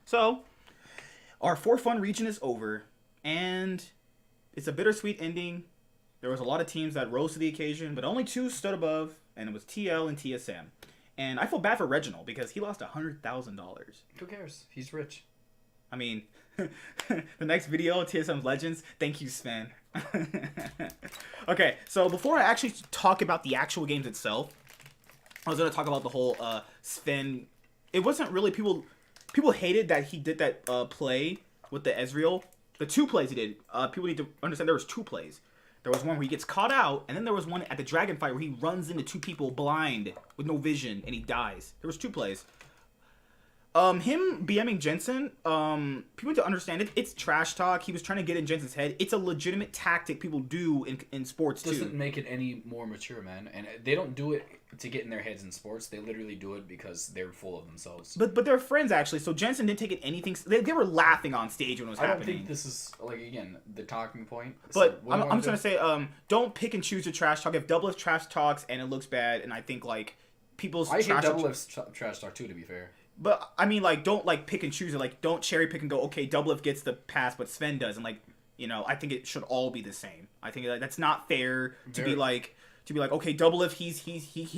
So, our for fun region is over, and it's a bittersweet ending. There was a lot of teams that rose to the occasion, but only two stood above, and it was TL and TSM. And I feel bad for Reginald because he lost $100,000. Who cares? He's rich. I mean, the next video, TSM Legends. Thank you, Sven. Okay, so before I actually talk about the actual games itself, I was gonna talk about the whole Sven. It wasn't really people. People hated that he did that play with the Ezreal. The two plays he did. People need to understand there was two plays. There was one where he gets caught out, and then there was one at the dragon fight where he runs into two people blind with no vision and he dies. There was two plays. Him BMing Jensen, people need to understand it. It's trash talk. He was trying to get in Jensen's head. It's a legitimate tactic people do in sports too. Doesn't make it any more mature, man. And they don't do it to get in their heads in sports. They literally do it because they're full of themselves. But they're friends actually. So Jensen didn't take it anything. They were laughing on stage when it was happening. I don't think this is like again the talking point. But so I'm just gonna say, don't pick and choose your trash talk. If Double F trash talks and it looks bad, and I think like people's I hate Double F's trash talk too. To be fair. But I mean, like, don't like pick and choose it. Like, don't cherry pick and go, okay, Double F gets the pass, but Sven does, and like, I think it should all be the same. I think that's not fair to be like, okay, Double F, he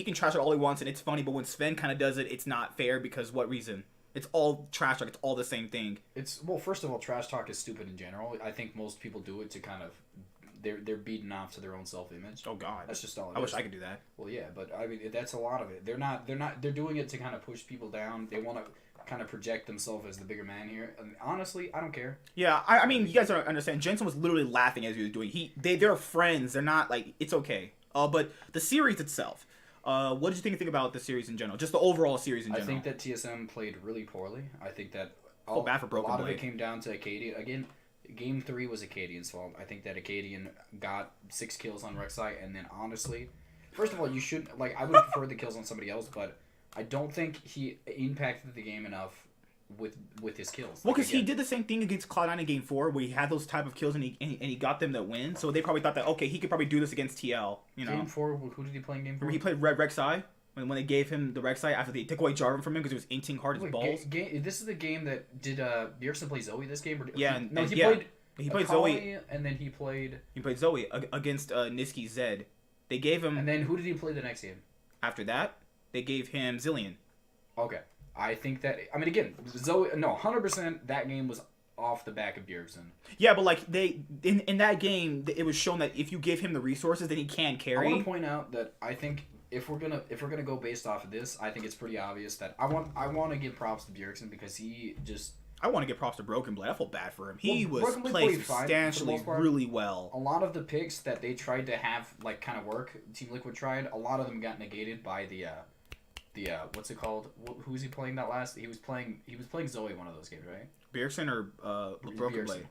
can trash it all he wants and it's funny, but when Sven kind of does it, it's not fair because what reason? It's all trash talk. It's all the same thing. Well, first of all, trash talk is stupid in general. I think most people do it to kind of they're beaten off to their own self-image. Oh God, that's just all. I wish I could do that. Well, yeah, but I mean that's a lot of it. They're doing it to kind of push people down. They want to kind of project themselves as the bigger man here. And honestly, I don't care. Yeah, I mean, you guys don't understand. Jensen was literally laughing as he was doing. They're friends. They're not like it's okay. But the series itself. What did you think about the series in general? Just the overall series in general. I think that TSM played really poorly. I think that a lot of it came down to Acadian again. Game 3 was Acadian's fault. I think that Acadian got 6 kills on Rek'Sai, and then honestly, first of all, you shouldn't like. I would prefer the kills on somebody else, but I don't think he impacted the game enough with his kills. Well, because he did the same thing against Cloud9 in Game 4, where he had those type of kills and he got them that win. So they probably thought that okay, he could probably do this against TL. Game 4, who did he play in Game 4? He played Rek'Sai. When they gave him the Rek'Sai after they took away Jarvan from him because he was inting hard as balls. This is the game that did Bjergsen play Zoe this game? Or yeah, he played Zoe, and then he played Zoe against Niski Zed. They gave him. And then who did he play the next game? After that, they gave him Zillion. Okay, I think that again Zoe 100% that game was off the back of Bjergsen. Yeah, but like they in that game it was shown that if you give him the resources, then he can carry. I want to point out that I think. If we're gonna go based off of this, I think it's pretty obvious that I want to give props to Bjergsen because he just. I want to give props to Broken Blade. I feel bad for him. He was played substantially really well. A lot of the picks that they tried to have like kind of work, Team Liquid tried. A lot of them got negated by the what's it called? Who was he playing that last? He was playing Zoe one of those games, right? Bjergsen or Broken Blade.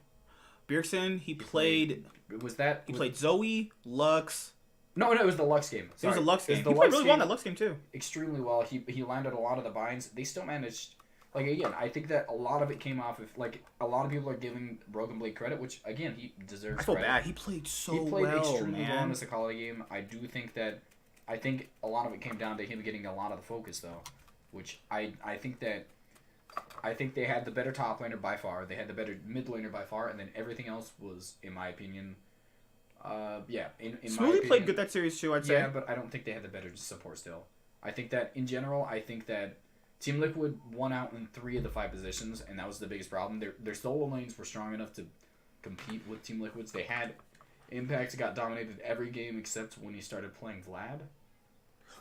Bjergsen. He played. Was that? He played Zoe, Lux. No, it was the Lux game. Sorry. It was the Lux game. He played really well in that Lux game too. Extremely well. He landed a lot of the binds. They still managed. Like again, I think that a lot of it came off of like a lot of people are giving Broken Blade credit, which again he deserves. I feel credit. bad. He played so well. He played extremely well in the Sakala game. I think a lot of it came down to him getting a lot of the focus though, which I think they had the better top laner by far. They had the better mid laner by far, and then everything else was, in my opinion. In Smoothie played good that series too, I'd say. Yeah, but I don't think they had the better support still. I think that in general, Team Liquid won out in 3 of the 5 positions, and that was the biggest problem. Their solo lanes were strong enough to compete with Team Liquid's. They had Impact got dominated every game except when he started playing Vlad.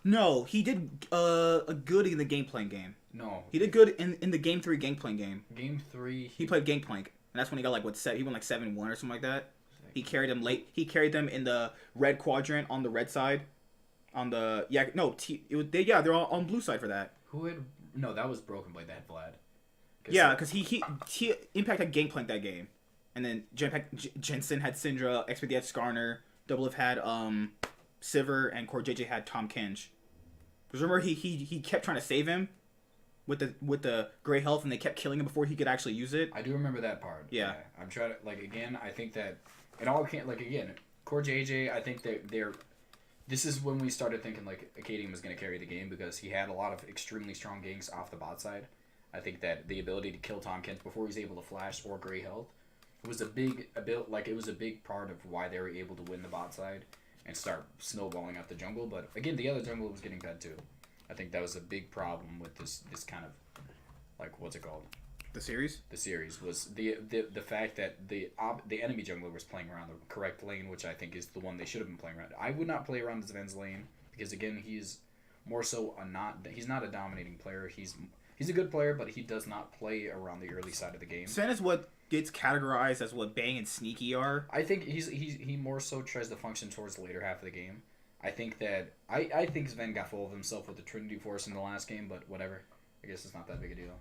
No, he did good in the Gangplank game. No, he did good in the Game 3 Gangplank game. Game 3, he played Gangplank, and that's when he got like he won like 7-1 or something like that. He carried them late. He carried them in the red quadrant on the red side. On the they're all on blue side for that. That was Broken Blade that had Vlad. Yeah, because he Impact had Gangplank that game, and then Jensen had Syndra, XPD had Skarner, Double F had Sivir, and Core JJ had Tom Kench. Because remember he kept trying to save him with the gray health, and they kept killing him before he could actually use it. I do remember that part. Yeah. I'm trying to again. I think that. It all can't again. Core JJ, I think they're. This is when we started thinking Acadian was going to carry the game because he had a lot of extremely strong ganks off the bot side. I think that the ability to kill Tom Kent before he's able to flash or gray health was a big it was a big part of why they were able to win the bot side and start snowballing out the jungle. But again, the other jungle was getting fed too. I think that was a big problem with this kind of like what's it called? The series? The series was the fact that the enemy jungler was playing around the correct lane, which I think is the one they should have been playing around. I would not play around Sven's lane because again, he's more so he's not a dominating player. He's a good player, but he does not play around the early side of the game. Sven is what gets categorized as what Bang and Sneaky are. I think he more so tries to function towards the later half of the game. I think that I think Sven got full of himself with the Trinity Force in the last game, but whatever. I guess it's not that big a deal.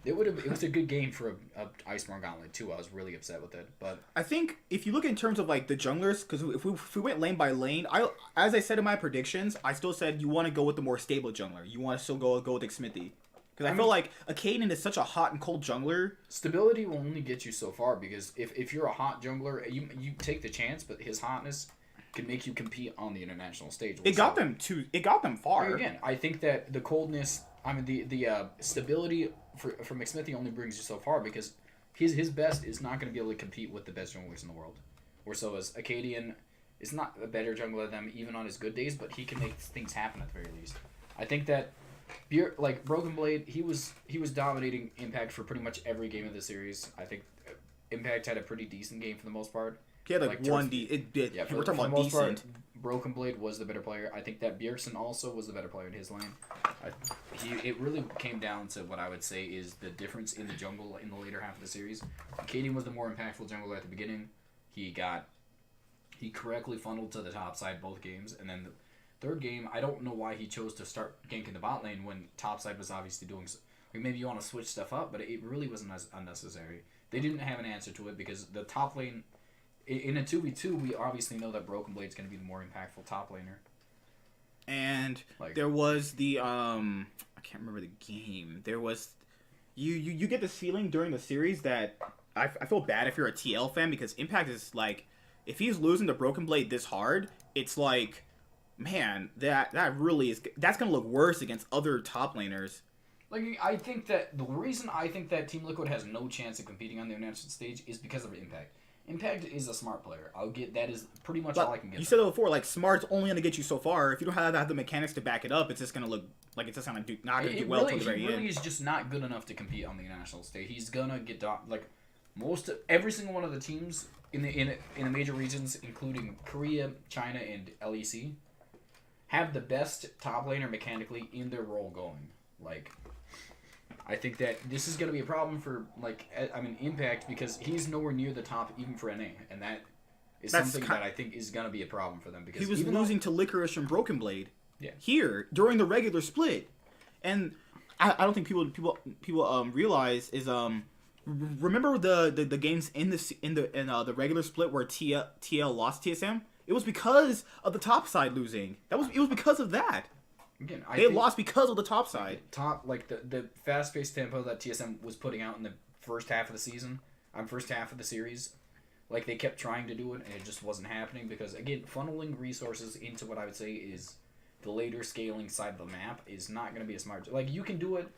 It was a good game for a Iceborne Gauntlet too. I was really upset with it, but I think if you look in terms of like the junglers, because if we went lane by lane, as I said in my predictions, I still said you want to go with the more stable jungler. You want to still go with Xmithy. Because I feel like Akaden is such a hot and cold jungler. Stability will only get you so far because if you're a hot jungler, you take the chance, but his hotness can make you compete on the international stage. It got them far. Again, I think that the coldness, the stability from McSmithy only brings you so far because his best is not going to be able to compete with the best junglers in the world. Or so is Acadian is not a better jungler than them even on his good days, but he can make things happen at the very least. I think that Broken Blade, he was dominating Impact for pretty much every game of the series. I think Impact had a pretty decent game for the most part. He had like one we're talking about decent. Part, Broken Blade was the better player. I think that Bjergsen also was the better player in his lane. It really came down to what I would say is the difference in the jungle in the later half of the series. Kaden was the more impactful jungler at the beginning. He correctly funneled to the top side both games, and then the third game, I don't know why he chose to start ganking the bot lane when top side was obviously doing so. Like maybe you want to switch stuff up, but it really wasn't as unnecessary. They didn't have an answer to it because the top lane in a 2v2, we obviously know that Broken Blade's going to be the more impactful top laner. And there was the I can't remember the game. There was you get this feeling during the series that I feel bad if you're a TL fan because Impact is like if he's losing to Broken Blade this hard, it's like man, that's going to look worse against other top laners. Like I think that the reason I think that Team Liquid has no chance of competing on the international stage is because of Impact. Impact is a smart player. I'll get that is pretty much all I can get. You said it before, like Smart's only gonna get you so far. If you don't have the mechanics to back it up, it's just gonna look like it's just gonna not gonna do well till the very end. He really is just not good enough to compete on the international stage. He's gonna get every single one of the teams in the major regions, including Korea, China, and LEC, have the best top laner mechanically in their role going. Like, I think that this is going to be a problem for, Impact, because he's nowhere near the top even for NA, and that is something that I think is going to be a problem for them. Because he was losing to Licorice and Broken Blade here during the regular split. And I don't think people realize is remember the games in the regular split where TL lost TSM? It was because of the top side losing. It was because of that. Again, they lost because of the top side. The fast-paced tempo that TSM was putting out in the first half of the season, first half of the series, like they kept trying to do it and it just wasn't happening because again, funneling resources into what I would say is the later scaling side of the map is not going to be a smart. Like you can do it,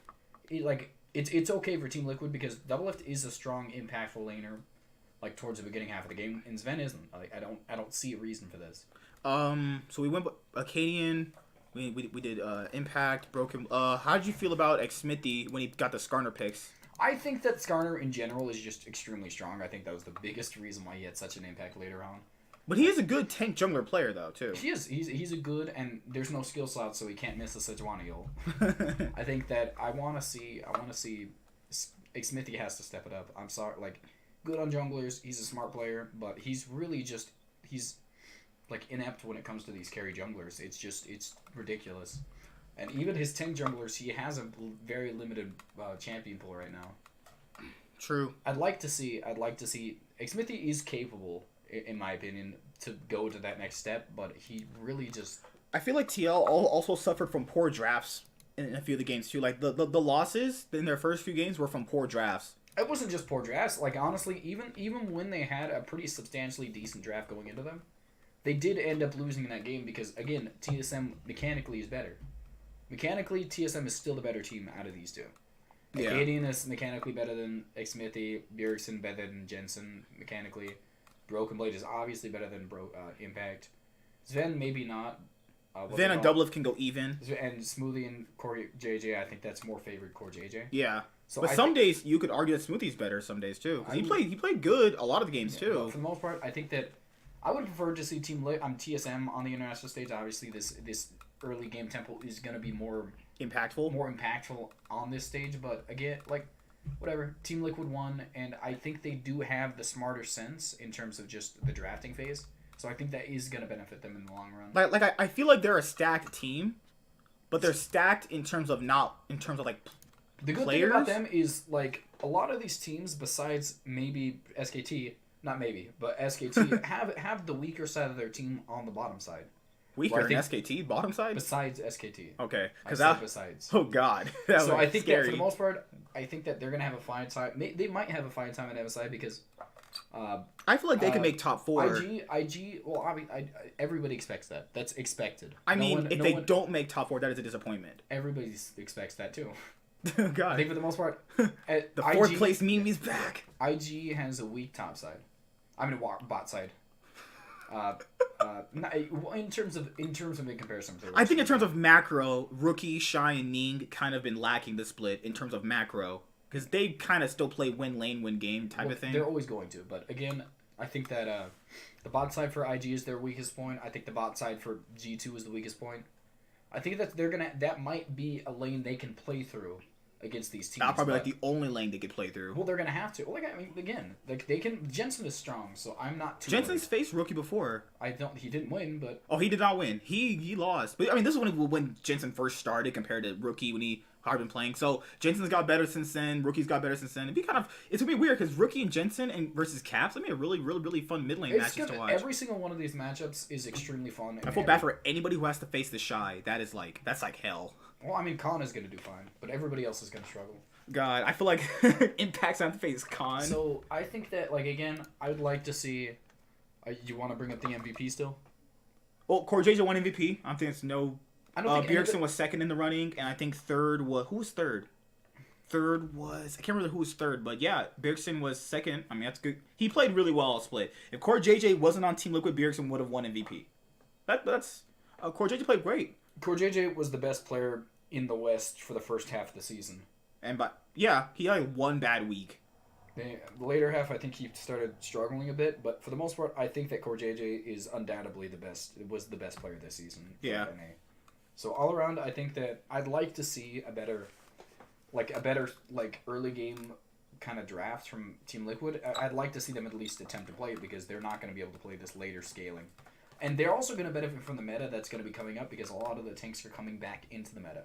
it's okay for Team Liquid because Doublelift is a strong, impactful laner, like towards the beginning half of the game, and Sven isn't. Like I don't see a reason for this. So we went Acadian. We did Impact, Broken. How did you feel about Xmithy when he got the Skarner picks? I think that Skarner in general is just extremely strong. I think that was the biggest reason why he had such an impact later on. But he is a good tank jungler player though too. He is. He's a good, and there's no skill slot, so he can't miss a Sejuani ult. I think that I want to see Xmithy has to step it up. I'm sorry, good on junglers. He's a smart player, but he's really just inept when it comes to these carry junglers. It's ridiculous. And even his tank junglers, he has a very limited champion pool right now. True. I'd like to see Xmithy is capable, in my opinion, to go to that next step, but he really just... I feel like TL also suffered from poor drafts in a few of the games too. Like the losses in their first few games were from poor drafts. It wasn't just poor drafts. Like honestly, even when they had a pretty substantially decent draft going into them, they did end up losing in that game because, again, TSM mechanically is better. Mechanically, TSM is still the better team out of these two. Yeah. Acadian is mechanically better than Smithy. Bjergsen better than Jensen mechanically. Broken Blade is obviously better than Impact. Sven maybe not. Then and Doublelift can go even. And Smoothie and Core JJ, I think that's more favored Core JJ. Yeah. So but some days you could argue that Smoothie's better some days too. He played good a lot of the games too. For the most part, I think that I would prefer to see TSM on the international stage. Obviously, this early game tempo is going to be more impactful on this stage. But again, like whatever, Team Liquid won, and I think they do have the smarter sense in terms of just the drafting phase. So I think that is going to benefit them in the long run. I feel like they're a stacked team, but they're stacked in terms of like the good players. thing about them is like a lot of these teams, besides maybe SKT, not maybe, but SKT have the weaker side of their team on the bottom side. Weaker in SKT bottom side. Besides SKT. Okay, because besides. Oh God. So I think that for the most part, I think that they're gonna have a fine time. They might have a fine time at MSI because. I feel like they can make top 4. IG. Well, I mean, everybody expects that. That's expected. I mean, if they don't make top 4, that is a disappointment. Everybody expects that too. God. I think for the most part, the 4th place meme is back. IG has a weak top side. I mean, bot side. In terms of in comparison to I think in terms of macro, Rookie, Shy, and Ning kind of been lacking the split in terms of macro. Because they kind of still play win lane, win game type of thing. They're always going to. But again, I think that the bot side for IG is their weakest point. I think the bot side for G2 is the weakest point. I think that that might be a lane they can play through against these teams. That's probably like the only lane they could play through. Well, they're gonna have to. Well, I mean, again, like they can. Jensen is strong, so I'm not too. Jensen's faced Rookie before. He didn't win, but he did not win. He lost. But I mean, this is when Jensen first started compared to Rookie when he had been playing. So Jensen's got better since then. Rookie's got better since then. It's gonna be weird because Rookie and Jensen and versus Caps. It's gonna be a really fun mid lane matches to watch. Every single one of these matchups is extremely fun. I feel bad for anybody who has to face the Shy. That's like hell. Well, I mean, Khan is gonna do fine, but everybody else is gonna struggle. God, I feel like Impact's on the face Khan. So I think that again, I would like to see. You want to bring up the MVP still? Well, Core JJ won MVP. I think it's no. I don't think Bjergsen was second in the running, and I think third was who was third? Third was I can't remember who was third, but yeah, Bjergsen was second. I mean that's good. He played really well all split. If Core JJ wasn't on Team Liquid, Bjergsen would have won MVP. That's Core JJ played great. Core JJ was the best player in the West for the first half of the season. He had one bad week. The later half, I think he started struggling a bit, but for the most part, I think that Core JJ is undoubtedly the best. It was the best player this season. Yeah. NA. So all around, I think that I'd like to see a better early game kind of draft from Team Liquid. I'd like to see them at least attempt to play it because they're not going to be able to play this later scaling. And they're also going to benefit from the meta that's going to be coming up because a lot of the tanks are coming back into the meta.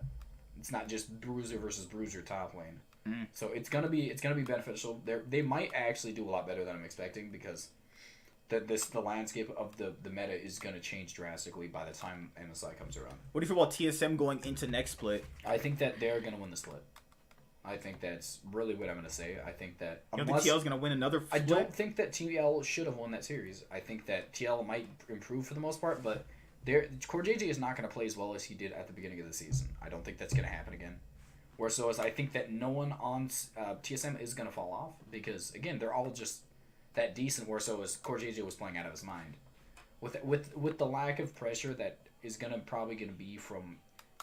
It's not just Bruiser versus Bruiser top lane. Mm. So it's gonna be beneficial. They might actually do a lot better than I'm expecting because the landscape of the meta is gonna change drastically by the time MSI comes around. What do you feel about TSM going into next split? I think that they're gonna win the split. I think that's really what I'm gonna say. I think that you don't think TL's gonna win another split? I don't think that TL should have won that series. I think that TL might improve for the most part, but Core JJ is not going to play as well as he did at the beginning of the season. I don't think that's going to happen again. Whereas I think that no one on TSM is going to fall off because, again, they're all just that decent. Whereas Core JJ was playing out of his mind. With the lack of pressure that is probably going to be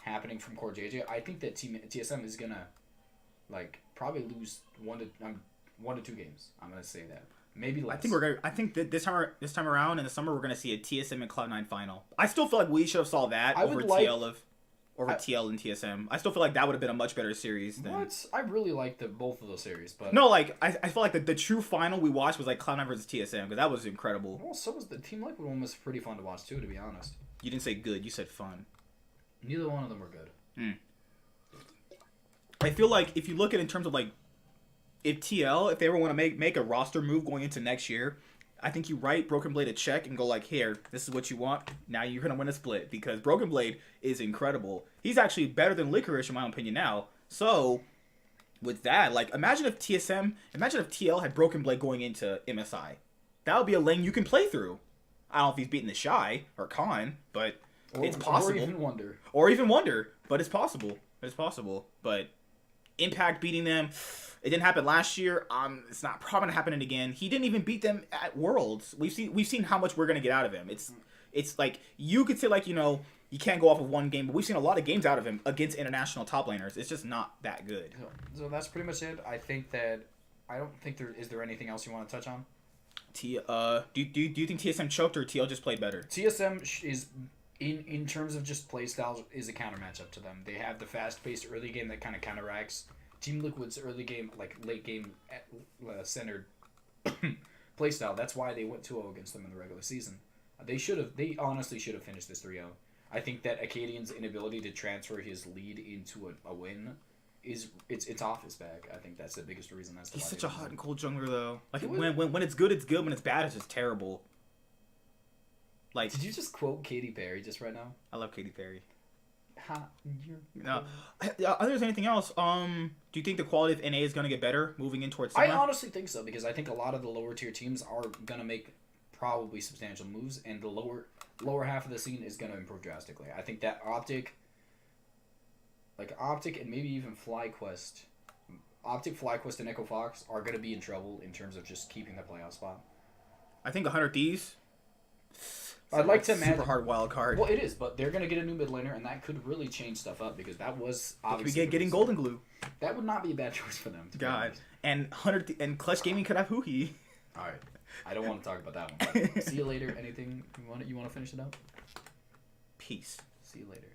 happening from Core JJ, I think that TSM is going to probably lose 1 to 2 games. I'm going to say that. Maybe less. I think that this time around in the summer we're gonna see a TSM and Cloud9 final. I still feel like we should have saw that over TL and TSM. I still feel like that would have been a much better series than. What? I really like both of those series, but no, I feel like the true final we watched was Cloud9 versus TSM because that was incredible. Well, so was the Team Liquid one was pretty fun to watch too, to be honest. You didn't say good, you said fun. Neither one of them were good. I feel like if you look at it in terms of if they ever want to make a roster move going into next year, I think you write Broken Blade a check and go here, this is what you want. Now you're going to win a split because Broken Blade is incredible. He's actually better than Licorice in my opinion now. So with that, imagine if TL had Broken Blade going into MSI. That would be a lane you can play through. I don't know if he's beating the Shy or Khan, but it's possible. Or even Wonder, but it's possible. But Impact beating them. It didn't happen last year. It's not probably gonna happen again. He didn't even beat them at Worlds. We've seen how much we're gonna get out of him. It's like you could say like you can't go off of one game, but we've seen a lot of games out of him against international top laners. It's just not that good. So that's pretty much it. I think that I don't think there is there anything else you want to touch on. Do you think TSM choked or TL just played better? TSM is in terms of just play styles is a counter matchup to them. They have the fast paced early game that kind of counteracts Team Liquid's early game, like late game centered play style. That's why they went 2-0 against them in the regular season. They honestly should have finished this 3-0. I think that Acadian's inability to transfer his lead into a win it's off his back. I think that's the biggest reason. He's such a hot and cold jungler though. Like when it's good, it's good. When it's bad, it's just terrible. Like, did you just quote Katy Perry just right now? I love Katy Perry. No. There's anything else? Do you think the quality of NA is going to get better moving in towards summer? I honestly think so, because I think a lot of the lower tier teams are going to make probably substantial moves, and the lower half of the scene is going to improve drastically. I think that Optic and maybe even FlyQuest, and Echo Fox are going to be in trouble in terms of just keeping the playoff spot. I think 100 Thieves. I'd like to imagine super hard wild card. Well, it is, but they're gonna get a new mid laner, and that could really change stuff up, because that was obviously getting Golden Glue. That would not be a bad choice for them. God, and Clutch Gaming could have Huhi. All right, I don't want to talk about that one. But see you later. Anything you want to finish it up? Peace. See you later.